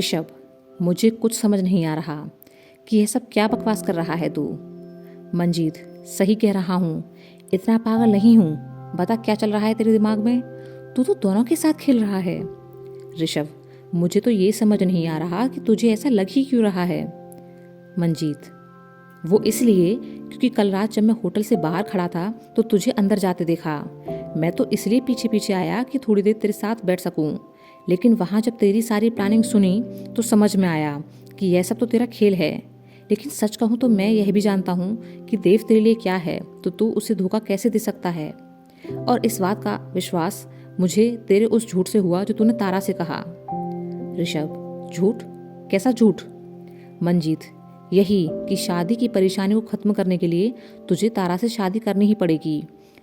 ऋषभ, मुझे कुछ समझ नहीं आ रहा कि यह सब क्या बकवास कर रहा है तू। मंजीत, सही कह रहा हूँ, इतना पागल नहीं हूँ। बता क्या चल रहा है तेरे दिमाग में। तू तो दोनों के साथ खेल रहा है। ऋषभ, मुझे तो ये समझ नहीं आ रहा कि तुझे ऐसा लग ही क्यों रहा है। मंजीत, वो इसलिए क्योंकि कल रात जब मैं होटल से बाहर खड़ा था तो तुझे अंदर जाते देखा। मैं तो इसलिए पीछे पीछे आया कि थोड़ी देर तेरे साथ बैठ सकूं। लेकिन वहाँ जब तेरी सारी प्लानिंग सुनी तो समझ में आया कि यह सब तो तेरा खेल है। लेकिन सच कहूँ तो मैं यह भी जानता हूँ कि देव तेरे लिए क्या है, तो तू उसे धोखा कैसे दे सकता है। और इस बात का विश्वास मुझे तेरे उस झूठ से हुआ जो तूने तारा से कहा। ऋषभ, झूठ? कैसा झूठ? मंजीत, यही कि शादी की परेशानी को खत्म करने के लिए तुझे तारा से शादी करनी ही पड़ेगी।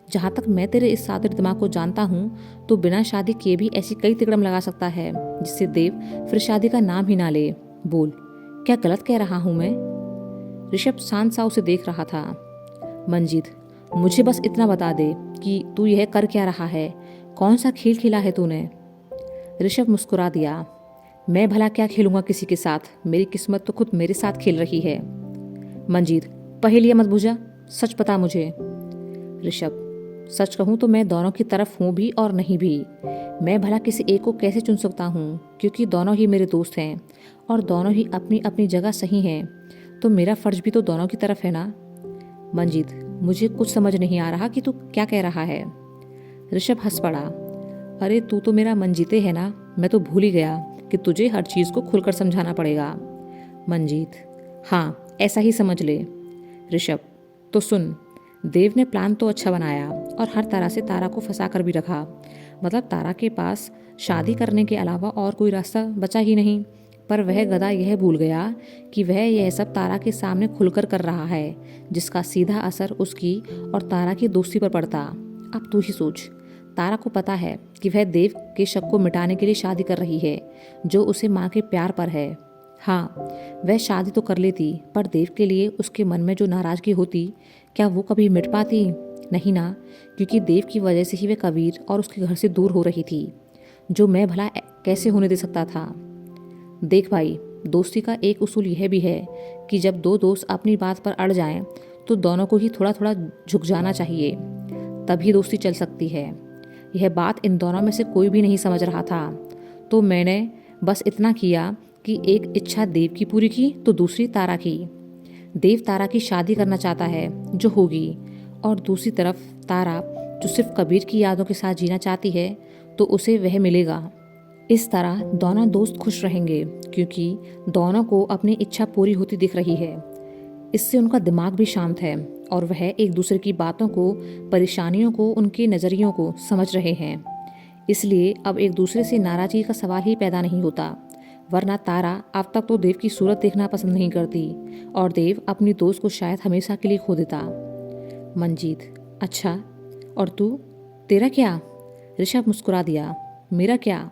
जहाँ तक मैं तेरे इस सादे दिमाग को जानता हूँ तो बिना शादी किए भी ऐसी कई तिकड़म लगा सकता है जिससे देव फिर शादी का नाम ही ना ले। बोल, क्या गलत कह रहा हूँ मैं? ऋषभ शांत सा उसे देख रहा था। मंजीत, मुझे बस इतना बता दे कि तू यह कर क्या रहा है, कौन सा खेल खेला है तूने? ऋषभ मुस्कुरा दिया। मैं भला क्या खेलूंगा किसी के साथ, मेरी किस्मत तो खुद मेरे साथ खेल रही है। मंजीत, पहेलियां मत बुझा, सच बता मुझे। ऋषभ, सच कहूँ तो मैं दोनों की तरफ हूँ भी और नहीं भी। मैं भला किसी एक को कैसे चुन सकता हूँ, क्योंकि दोनों ही मेरे दोस्त हैं और दोनों ही अपनी अपनी जगह सही हैं। तो मेरा फर्ज भी तो दोनों की तरफ है ना। मंजीत, मुझे कुछ समझ नहीं आ रहा कि तू क्या कह रहा है। ऋषभ हंस पड़ा। अरे तू तो मेरा मंजीते है ना, मैं तो भूल ही गया कि तुझे हर चीज़ को खुलकर समझाना पड़ेगा। मंजीत, हाँ ऐसा ही समझ ले। ऋषभ, तो सुन, देव ने प्लान तो अच्छा बनाया और हर तरह से तारा को फंसा कर भी रखा। मतलब तारा के पास शादी करने के अलावा और कोई रास्ता बचा ही नहीं। पर वह गधा यह भूल गया कि वह यह सब तारा के सामने खुलकर कर रहा है, जिसका सीधा असर उसकी और तारा की दोस्ती पर पड़ता। अब तू ही सोच, तारा को पता है कि वह देव के शक को मिटाने के लिए शादी कर रही है, जो उसे माँ के प्यार पर है। हाँ, वह शादी तो कर लेती, पर देव के लिए उसके मन में जो नाराजगी होती, क्या वो कभी मिट पाती? नहीं ना, क्योंकि देव की वजह से ही वह कबीर और उसके घर से दूर हो रही थी, जो मैं भला कैसे होने दे सकता था। देख भाई, दोस्ती का एक उसूल यह भी है कि जब दो दोस्त अपनी बात पर अड़ जाएं, तो दोनों को ही थोड़ा थोड़ा झुक जाना चाहिए, तभी दोस्ती चल सकती है। यह बात इन दोनों में से कोई भी नहीं समझ रहा था, तो मैंने बस इतना किया कि एक इच्छा देव की पूरी की तो दूसरी तारा की। देव तारा की शादी करना चाहता है, जो होगी, और दूसरी तरफ तारा जो सिर्फ कबीर की यादों के साथ जीना चाहती है, तो उसे वह मिलेगा। इस तरह दोनों दोस्त खुश रहेंगे, क्योंकि दोनों को अपनी इच्छा पूरी होती दिख रही है। इससे उनका दिमाग भी शांत है और वह एक दूसरे की बातों को, परेशानियों को, उनके नज़रियों को समझ रहे हैं। इसलिए अब एक दूसरे से नाराजगी का सवाल ही पैदा नहीं होता। वरना तारा अब तक तो देव की सूरत देखना पसंद नहीं करती और देव अपनी दोस्त को शायद हमेशा के लिए खो देता। मंजीत, अच्छा, और तू, तेरा क्या? ऋषभ मुस्कुरा दिया। मेरा क्या?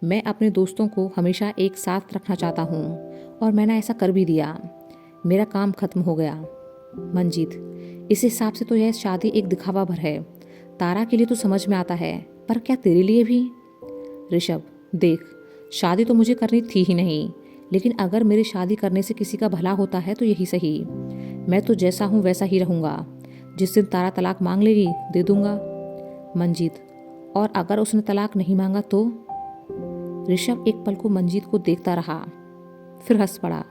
मैं अपने दोस्तों को हमेशा एक साथ रखना चाहता हूँ और मैंने ऐसा कर भी दिया। मेरा काम खत्म हो गया। मंजीत, इस हिसाब से तो यह शादी एक दिखावा भर है। तारा के लिए तो समझ में आता है, पर क्या तेरे लिए भी? ऋषभ, देख, शादी तो मुझे करनी थी ही नहीं, लेकिन अगर मेरी शादी करने से किसी का भला होता है तो यही सही। मैं तो जैसा हूँ वैसा ही रहूँगा। जिस दिन तारा तलाक मांग लेगी दे दूंगा। मंजीत, और अगर उसने तलाक नहीं मांगा तो? ऋषभ एक पल को मंजीत को देखता रहा, फिर हंस पड़ा।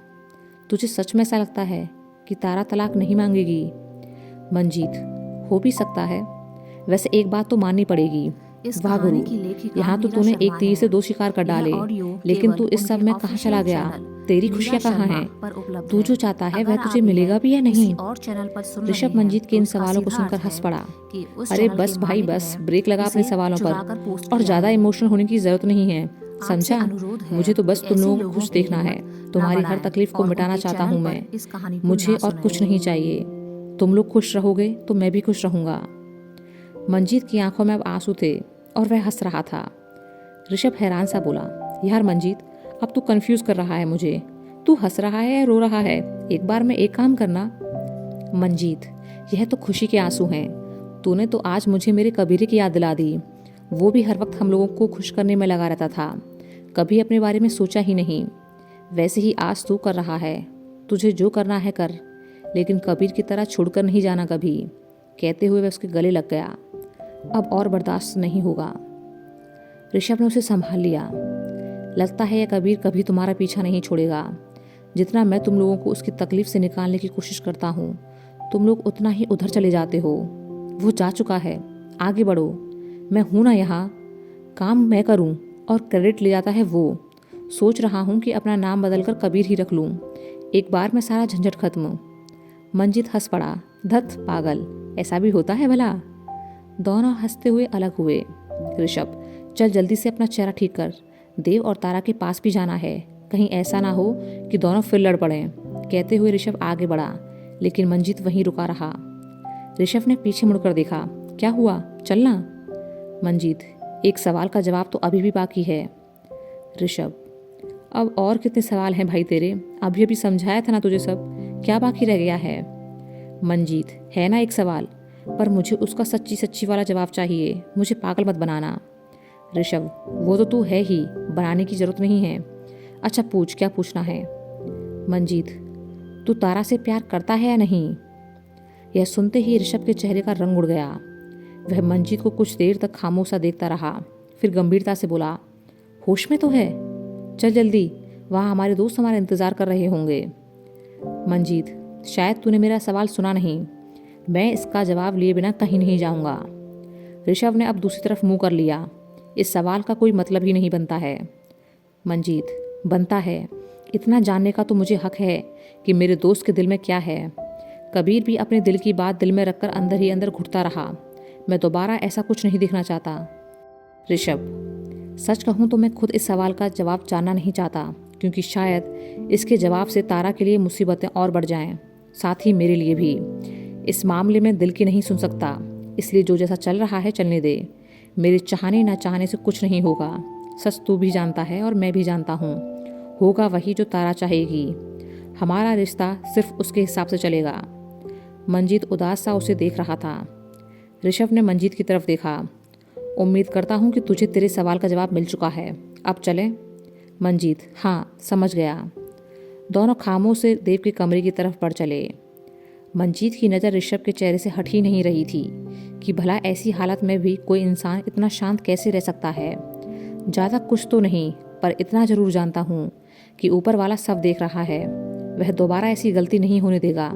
तुझे सच में ऐसा लगता है कि तारा तलाक नहीं मांगेगी? मंजीत, हो भी सकता है। वैसे एक बात तो माननी पड़ेगी, वाह गुरु, यहाँ तो तूने एक तीर से दो शिकार कर डाले। लेकिन तू इस सब में कहाँ चला गया? तेरी खुशियाँ कहाँ हैं? तू जो चाहता है वह तुझे मिलेगा भी या नहीं? ऋषभ मंजीत के इन सवालों को सुनकर हंस पड़ा। अरे बस भाई बस, ब्रेक लगा अपने सवालों पर, और ज्यादा इमोशनल होने की जरूरत नहीं है, समझा? मुझे तो बस तुम लोगों को खुश देखना है। तुम्हारी हर तकलीफ को मिटाना चाहता हूँ मैं। मुझे और कुछ नहीं चाहिए। तुम लोग खुश रहोगे तो मैं भी खुश रहूंगा। मंजीत की आंखों में अब आंसू थे और वह हंस रहा था। ऋषभ हैरान सा बोला, यार मंजीत, अब तू कंफ्यूज कर रहा है मुझे। तू हंस रहा है या रो रहा है? एक बार में एक काम करना। मंजीत, यह तो खुशी के आंसू हैं। तूने तो आज मुझे मेरे कबीरे की याद दिला दी। वो भी हर वक्त हम लोगों को खुश करने में लगा रहता था, कभी अपने बारे में सोचा ही नहीं। वैसे ही आज तू कर रहा है। तुझे जो करना है कर, लेकिन कबीर की तरह छोड़कर नहीं जाना कभी। कहते हुए वह उसके गले लग गया। अब और बर्दाश्त नहीं होगा। ऋषभ ने उसे संभाल लिया। लगता है यह कबीर कभी तुम्हारा पीछा नहीं छोड़ेगा। जितना मैं तुम लोगों को उसकी तकलीफ से निकालने की कोशिश करता हूँ, तुम लोग उतना ही उधर चले जाते हो। वो जा चुका है, आगे बढ़ो। मैं हूं ना यहाँ, काम मैं करूं और क्रेडिट ले जाता है वो। सोच रहा हूं कि अपना नाम बदलकर कबीर ही रख लूं, एक बार में सारा झंझट खत्म। मंजीत हंस पड़ा। धत पागल, ऐसा भी होता है भला। दोनों हंसते हुए अलग हुए। ऋषभ, चल जल्दी से अपना चेहरा ठीक कर, देव और तारा के पास भी जाना है, कहीं ऐसा ना हो कि दोनों फिर लड़ पड़ें। कहते हुए ऋषभ आगे बढ़ा, लेकिन मंजीत वहीं रुका रहा। ऋषभ ने पीछे मुड़कर देखा। क्या हुआ, चलना? मंजीत, एक सवाल का जवाब तो अभी भी बाकी है। ऋषभ, अब और कितने सवाल हैं भाई तेरे? अभी अभी समझाया था ना तुझे सब, क्या बाकी रह गया है? मंजीत, है ना एक सवाल, पर मुझे उसका सच्ची सच्ची वाला जवाब चाहिए। मुझे पागल मत बनाना। ऋषभ, वो तो तू है ही, बनाने की जरूरत नहीं है। अच्छा पूछ, क्या पूछना है? मंजीत, तू तारा से प्यार करता है या नहीं? यह सुनते ही ऋषभ के चेहरे का रंग उड़ गया। वह मंजीत को कुछ देर तक खामोश सा देखता रहा, फिर गंभीरता से बोला, होश में तो है? चल जल्दी, वहाँ हमारे दोस्त हमारा इंतजार कर रहे होंगे। मंजीत, शायद तूने मेरा सवाल सुना नहीं। मैं इसका जवाब लिए बिना कहीं नहीं जाऊंगा। ऋषभ ने अब दूसरी तरफ मुंह कर लिया। इस सवाल का कोई मतलब ही नहीं बनता है। मंजीत, बनता है। इतना जानने का तो मुझे हक है कि मेरे दोस्त के दिल में क्या है। कबीर भी अपने दिल की बात दिल में रखकर अंदर ही अंदर घुटता रहा। मैं दोबारा ऐसा कुछ नहीं देखना चाहता। ऋषभ, सच कहूँ तो मैं खुद इस सवाल का जवाब जानना नहीं चाहता, क्योंकि शायद इसके जवाब से तारा के लिए मुसीबतें और बढ़ जाएं, साथ ही मेरे लिए भी। इस मामले में दिल की नहीं सुन सकता, इसलिए जो जैसा चल रहा है चलने दे। मेरे चाहने ना चाहने से कुछ नहीं होगा। सच तू भी जानता है और मैं भी जानता हूँ, होगा वही जो तारा चाहेगी। हमारा रिश्ता सिर्फ उसके हिसाब से चलेगा। मंजीत उदास सा उसे देख रहा था। ऋषभ ने मंजीत की तरफ देखा। उम्मीद करता हूँ कि तुझे तेरे सवाल का जवाब मिल चुका है, अब चलें? मंजीत, हाँ समझ गया। दोनों खामोश से देव के कमरे की तरफ बढ़ चले। मंजीत की नज़र ऋषभ के चेहरे से हट ही नहीं रही थी कि भला ऐसी हालत में भी कोई इंसान इतना शांत कैसे रह सकता है। ज़्यादा कुछ तो नहीं, पर इतना ज़रूर जानता हूँ कि ऊपर वाला सब देख रहा है। वह दोबारा ऐसी गलती नहीं होने देगा।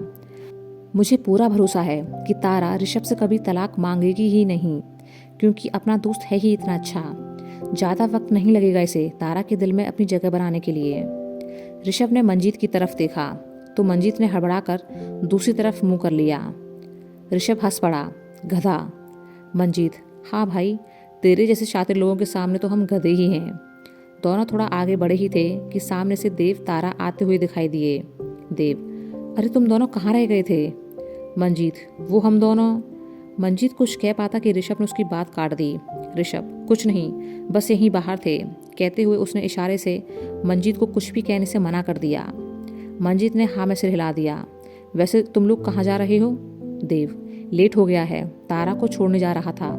मुझे पूरा भरोसा है कि तारा ऋषभ से कभी तलाक मांगेगी ही नहीं, क्योंकि अपना दोस्त है ही इतना अच्छा। ज़्यादा वक्त नहीं लगेगा इसे तारा के दिल में अपनी जगह बनाने के लिए। ऋषभ ने मंजीत की तरफ देखा तो मंजीत ने हड़बड़ाकर दूसरी तरफ मुंह कर लिया। ऋषभ हंस पड़ा। गधा। मंजीत, हाँ भाई, तेरे जैसे शातिर लोगों के सामने तो हम गधे ही हैं। दोनों थोड़ा आगे बढ़े ही थे कि सामने से देव तारा आते हुए दिखाई दिए। देव, अरे तुम दोनों कहाँ रह गए थे? मंजीत, वो हम दोनों। मंजीत कुछ कह पाता कि ऋषभ ने उसकी बात काट दी। ऋषभ, कुछ नहीं, बस यहीं बाहर थे। कहते हुए उसने इशारे से मंजीत को कुछ भी कहने से मना कर दिया। मंजीत ने हाँ में सिर हिला दिया। वैसे तुम लोग कहाँ जा रहे हो? देव, लेट हो गया है, तारा को छोड़ने जा रहा था।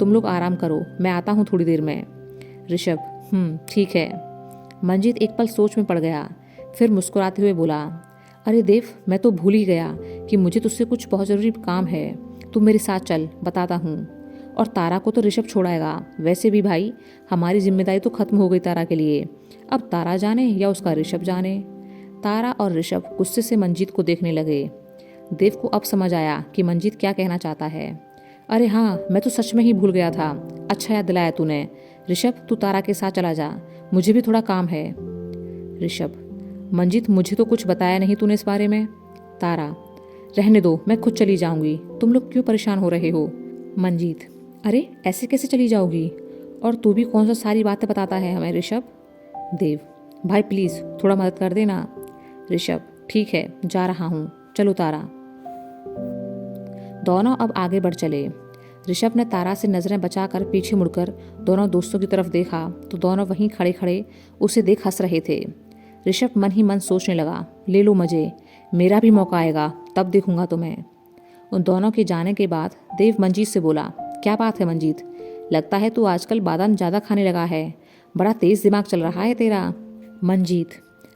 तुम लोग आराम करो, मैं आता हूँ थोड़ी देर में। ऋषभ, ठीक है। मंजीत एक पल सोच में पड़ गया, फिर मुस्कुराते हुए बोला, अरे देव, मैं तो भूल ही गया कि मुझे तुझसे कुछ बहुत ज़रूरी काम है। तुम मेरे साथ चल, बताता हूँ। और तारा को तो ऋषभ छोड़ाएगा। वैसे भी भाई, हमारी जिम्मेदारी तो खत्म हो गई तारा के लिए। अब तारा जाने या उसका ऋषभ जाने। तारा और ऋषभ गुस्से से मंजीत को देखने लगे। देव को अब समझ आया कि मंजीत क्या कहना चाहता है। अरे हाँ, मैं तो सच में ही भूल गया था। अच्छा याद दिलाया तूने। ऋषभ, तू तारा के साथ चला जा, मुझे भी थोड़ा काम है। ऋषभ, मंजीत, मुझे तो कुछ बताया नहीं तूने इस बारे में। तारा, रहने दो, मैं खुद चली जाऊंगी, तुम लोग क्यों परेशान हो रहे हो? मंजीत, अरे ऐसे कैसे चली जाओगी? और तू भी कौन सा सारी बातें बताता है हमें ऋषभ? देव, भाई प्लीज़ थोड़ा मदद कर देना। ऋषभ, ठीक है, जा रहा हूँ, चलो तारा। दोनों अब आगे बढ़ चले। ऋषभ ने तारा से नज़रें बचाकर पीछे मुड़कर दोनों दोस्तों की तरफ देखा तो दोनों वहीं खड़े खड़े उसे देख हंस रहे थे। ऋषभ मन ही मन सोचने लगा, ले लो मजे, मेरा भी मौका आएगा, तब देखूंगा तुम्हें। उन दोनों के जाने के बाद देव मंजीत से बोला, क्या बात है मंजीत, लगता है तू आजकल बादाम ज़्यादा खाने लगा है, बड़ा तेज़ दिमाग चल रहा है तेरा। मंजीत,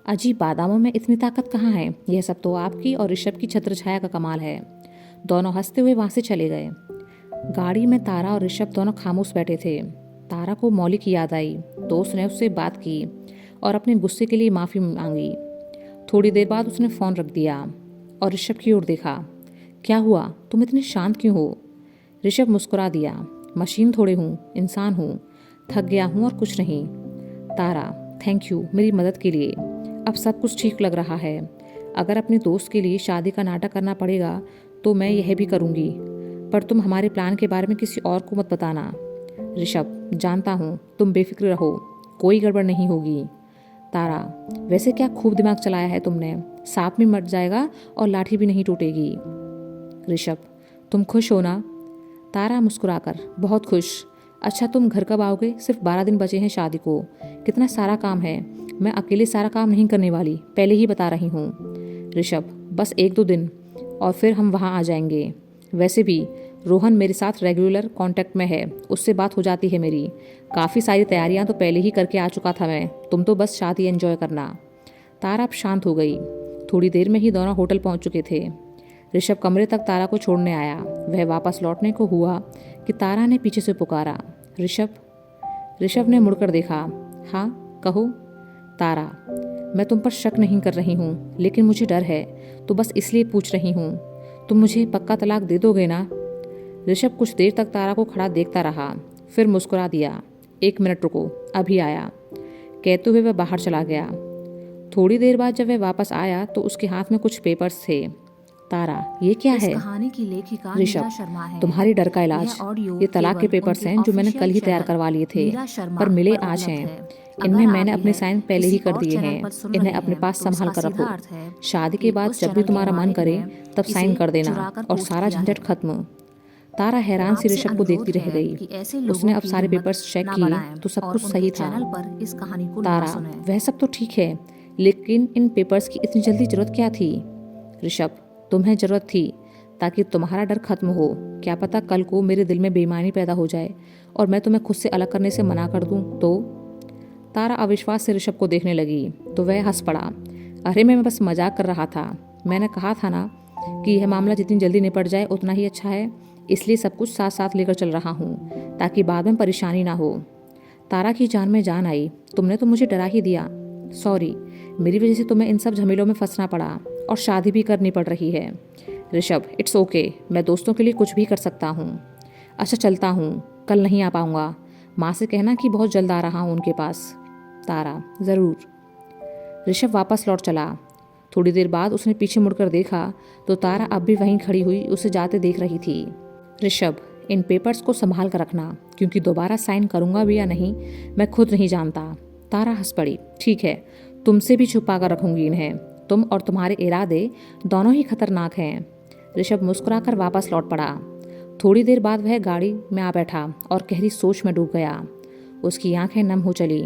अजीब, बादामों में इतनी ताकत कहाँ है? यह सब तो आपकी और ऋषभ की छत्रछाया का कमाल है। दोनों हंसते हुए वहां से चले गए। गाड़ी में तारा और ऋषभ दोनों खामोश बैठे थे। तारा को मौली की याद आई तो उसने उससे बात की और अपने गुस्से के लिए माफ़ी मांगी। थोड़ी देर बाद उसने फ़ोन रख दिया और ऋषभ की ओर देखा। क्या हुआ, तुम इतने शांत क्यों हो? ऋषभ मुस्कुरा दिया। मशीन थोड़े हूँ, इंसान हूँ, थक गया हूँ और कुछ नहीं। तारा, थैंक यू मेरी मदद के लिए। अब सब कुछ ठीक लग रहा है। अगर अपने दोस्त के लिए शादी का नाटक करना पड़ेगा तो मैं यह भी करूँगी, पर तुम हमारे प्लान के बारे में किसी और को मत बताना। ऋषभ, जानता हूँ, तुम बेफिक्र रहो, कोई गड़बड़ नहीं होगी। तारा, वैसे क्या खूब दिमाग चलाया है तुमने, सांप भी मर जाएगा और लाठी भी नहीं टूटेगी। ऋषभ, तुम खुश हो ना? तारा मुस्कुराकर, बहुत खुश। अच्छा तुम घर कब आओगे? सिर्फ 12 दिन बचे हैं शादी को। कितना सारा काम है, मैं अकेले सारा काम नहीं करने वाली, पहले ही बता रही हूँ। ऋषभ, बस 1-2 दिन और फिर हम वहाँ आ जाएंगे। वैसे भी रोहन मेरे साथ रेगुलर कांटेक्ट में है, उससे बात हो जाती है मेरी। काफ़ी सारी तैयारियां तो पहले ही करके आ चुका था मैं, तुम तो बस शादी एंजॉय करना। तारा अब शांत हो गई। थोड़ी देर में ही दोनों होटल पहुंच चुके थे। ऋषभ कमरे तक तारा को छोड़ने आया। वह वापस लौटने को हुआ कि तारा ने पीछे से पुकारा, ऋषभ। ऋषभ ने मुड़कर देखा। हाँ कहो। तारा, मैं तुम पर शक नहीं कर रही हूँ, लेकिन मुझे डर है, तो बस इसलिए पूछ रही हूँ। तुम मुझे पक्का तलाक दे दोगे ना? ऋषभ कुछ देर तक तारा को खड़ा देखता रहा, फिर मुस्कुरा दिया। 1 मिनट रुको, अभी आया, कहते हुए वह बाहर चला गया। थोड़ी देर बाद जब वह वापस आया तो उसके हाथ में कुछ पेपर्स थे। तारा, ये क्या है? कहानी की लेखिका ऋषभ, तुम्हारी डर का इलाज। ये तलाक के पेपर्स हैं जो मैंने कल ही तैयार करवा लिए थे, पर मिले आज हैं। इनमें मैंने अपने साइन पहले ही कर दिए हैं। इन्हें अपने पास संभाल कर रखो। शादी के बाद जब भी तुम्हारा मन करे तब साइन कर देना और सारा झंझट खत्म। तारा हैरान सी ऋषभ को देखती रह गई। उसने अब सारे पेपर्स चेक किए तो सब कुछ सही था। तारा, वह सब तो ठीक है, लेकिन इन पेपर्स की इतनी जल्दी जरूरत क्या थी? ऋषभ, तुम्हें जरूरत थी ताकि तुम्हारा डर खत्म हो। क्या पता कल को मेरे दिल में बेईमानी पैदा हो जाए और मैं तुम्हें खुद से अलग करने से मना कर दूं तो? तारा अविश्वास से ऋषभ को देखने लगी तो वह हंस पड़ा। अरे मैं बस मजाक कर रहा था। मैंने कहा था ना कि यह मामला जितनी जल्दी निपट जाए उतना ही अच्छा है, इसलिए सब कुछ साथ साथ लेकर चल रहा हूँ ताकि बाद में परेशानी ना हो। तारा की जान में जान आई। तुमने तो मुझे डरा ही दिया। सॉरी, मेरी वजह से तुम्हें इन सब झमेलों में फंसना पड़ा और शादी भी करनी पड़ रही है। ऋषभ, इट्स ओके, मैं दोस्तों के लिए कुछ भी कर सकता हूँ। अच्छा चलता हूँ, कल नहीं आ पाऊँगा। माँ से कहना कि बहुत जल्द आ रहा हूँ उनके पास। तारा, ज़रूर। ऋषभ वापस लौट चला। थोड़ी देर बाद उसने पीछे मुड़कर देखा तो तारा अब भी वहीं खड़ी हुई उसे जाते देख रही थी। ऋषभ, इन पेपर्स को संभाल कर रखना, क्योंकि दोबारा साइन करूँगा भी या नहीं मैं खुद नहीं जानता। तारा हंस पड़ी। ठीक है, तुमसे भी छुपा कर रखूंगी इन्हें। तुम और तुम्हारे इरादे दोनों ही खतरनाक हैं। ऋषभ मुस्कुराकर वापस लौट पड़ा। थोड़ी देर बाद वह गाड़ी में आ बैठा और गहरी सोच में डूब गया। उसकी आंखें नम हो चली।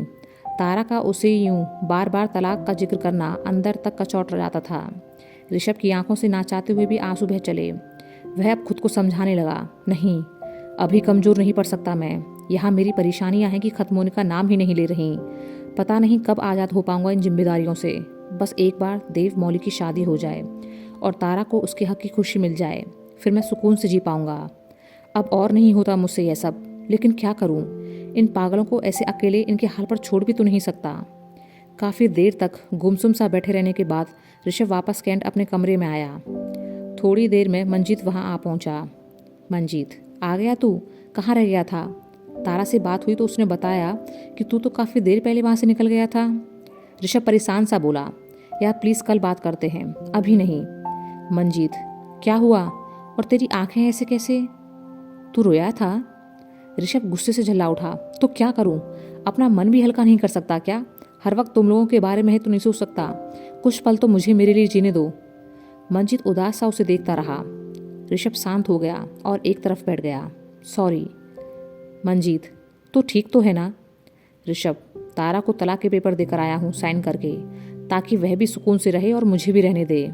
तारा का उसे यूं बार बार तलाक का जिक्र करना अंदर तक कचौट जाता था। ऋषभ की आंखों से ना चाहते हुए भी आंसू बह चले। वह अब खुद को समझाने लगा, नहीं, अभी कमज़ोर नहीं पड़ सकता मैं। यहाँ मेरी परेशानियाँ हैं कि ख़त्म होने का नाम ही नहीं ले रही। पता नहीं कब आज़ाद हो पाऊंगा इन जिम्मेदारियों से। बस एक बार देव मौली की शादी हो जाए और तारा को उसके हक की खुशी मिल जाए, फिर मैं सुकून से जी पाऊंगा। अब और नहीं होता मुझसे यह सब, लेकिन क्या करूं? इन पागलों को ऐसे अकेले इनके हाल पर छोड़ भी तो नहीं सकता। काफ़ी देर तक गुमसुम सा बैठे रहने के बाद ऋषभ वापस कैंट अपने कमरे में आया। थोड़ी देर में मंजीत वहाँ आ पहुँचा। मंजीत, आ गया तू? कहाँ रह गया था? तारा से बात हुई तो उसने बताया कि तू तो काफ़ी देर पहले वहाँ से निकल गया था। ऋषभ परेशान सा बोला, यार प्लीज़ कल बात करते हैं, अभी नहीं। मंजीत, क्या हुआ और तेरी आंखें ऐसे कैसे? तू रोया था? ऋषभ गुस्से से झल्ला उठा। तो क्या करूं? अपना मन भी हल्का नहीं कर सकता क्या? हर वक्त तुम लोगों के बारे में ही तो नहीं सोच सकता। कुछ पल तो मुझे मेरे लिए जीने दो। मंजीत उदास सा उसे देखता रहा। ऋषभ शांत हो गया और एक तरफ बैठ गया। सॉरी। मंजीत, तो ठीक तो है ना? ऋषभ, तारा को तलाक के पेपर देकर आया हूँ साइन करके, ताकि वह भी सुकून से रहे और मुझे भी रहने दे।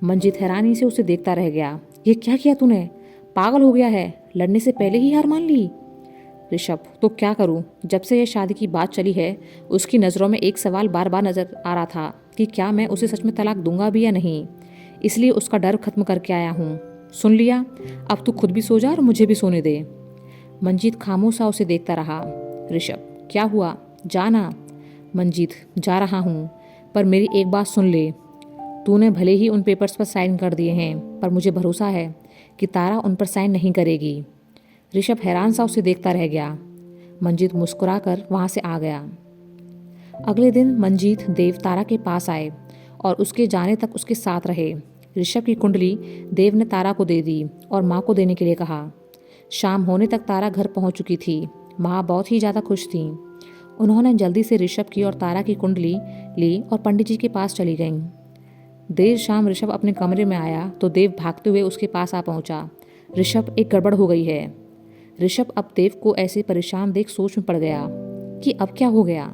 मंजीत हैरानी से उसे देखता रह गया। ये क्या किया तूने? पागल हो गया है? लड़ने से पहले ही हार मान ली? ऋषभ, तो क्या करूं? जब से यह शादी की बात चली है उसकी नज़रों में एक सवाल बार बार नजर आ रहा था, कि क्या मैं उसे सच में तलाक दूंगा भी या नहीं, इसलिए उसका डर खत्म करके आया हूँ। सुन लिया, अब तू खुद भी सो जा और मुझे भी सोने दे। मंजीत खामोशा उसे देखता रहा। ऋषभ, क्या हुआ, जाना। मंजीत, जा रहा हूँ, पर मेरी एक बात सुन ले। तूने भले ही उन पेपर्स पर साइन कर दिए हैं, पर मुझे भरोसा है कि तारा उन पर साइन नहीं करेगी। ऋषभ हैरान सा उसे देखता रह गया। मंजीत मुस्कुराकर वहाँ से आ गया। अगले दिन मंजीत देव तारा के पास आए और उसके जाने तक उसके साथ रहे। ऋषभ की कुंडली देव ने तारा को दे दी और माँ को देने के लिए कहा। शाम होने तक तारा घर पहुँच चुकी थी। माँ बहुत ही ज़्यादा खुश थी। उन्होंने जल्दी से ऋषभ की और तारा की कुंडली ली और पंडित जी के पास चली गईं। देर शाम ऋषभ अपने कमरे में आया तो देव भागते हुए उसके पास आ पहुंचा। ऋषभ, एक गड़बड़ हो गई है। ऋषभ अब देव को ऐसे परेशान देख सोच में पड़ गया कि अब क्या हो गया।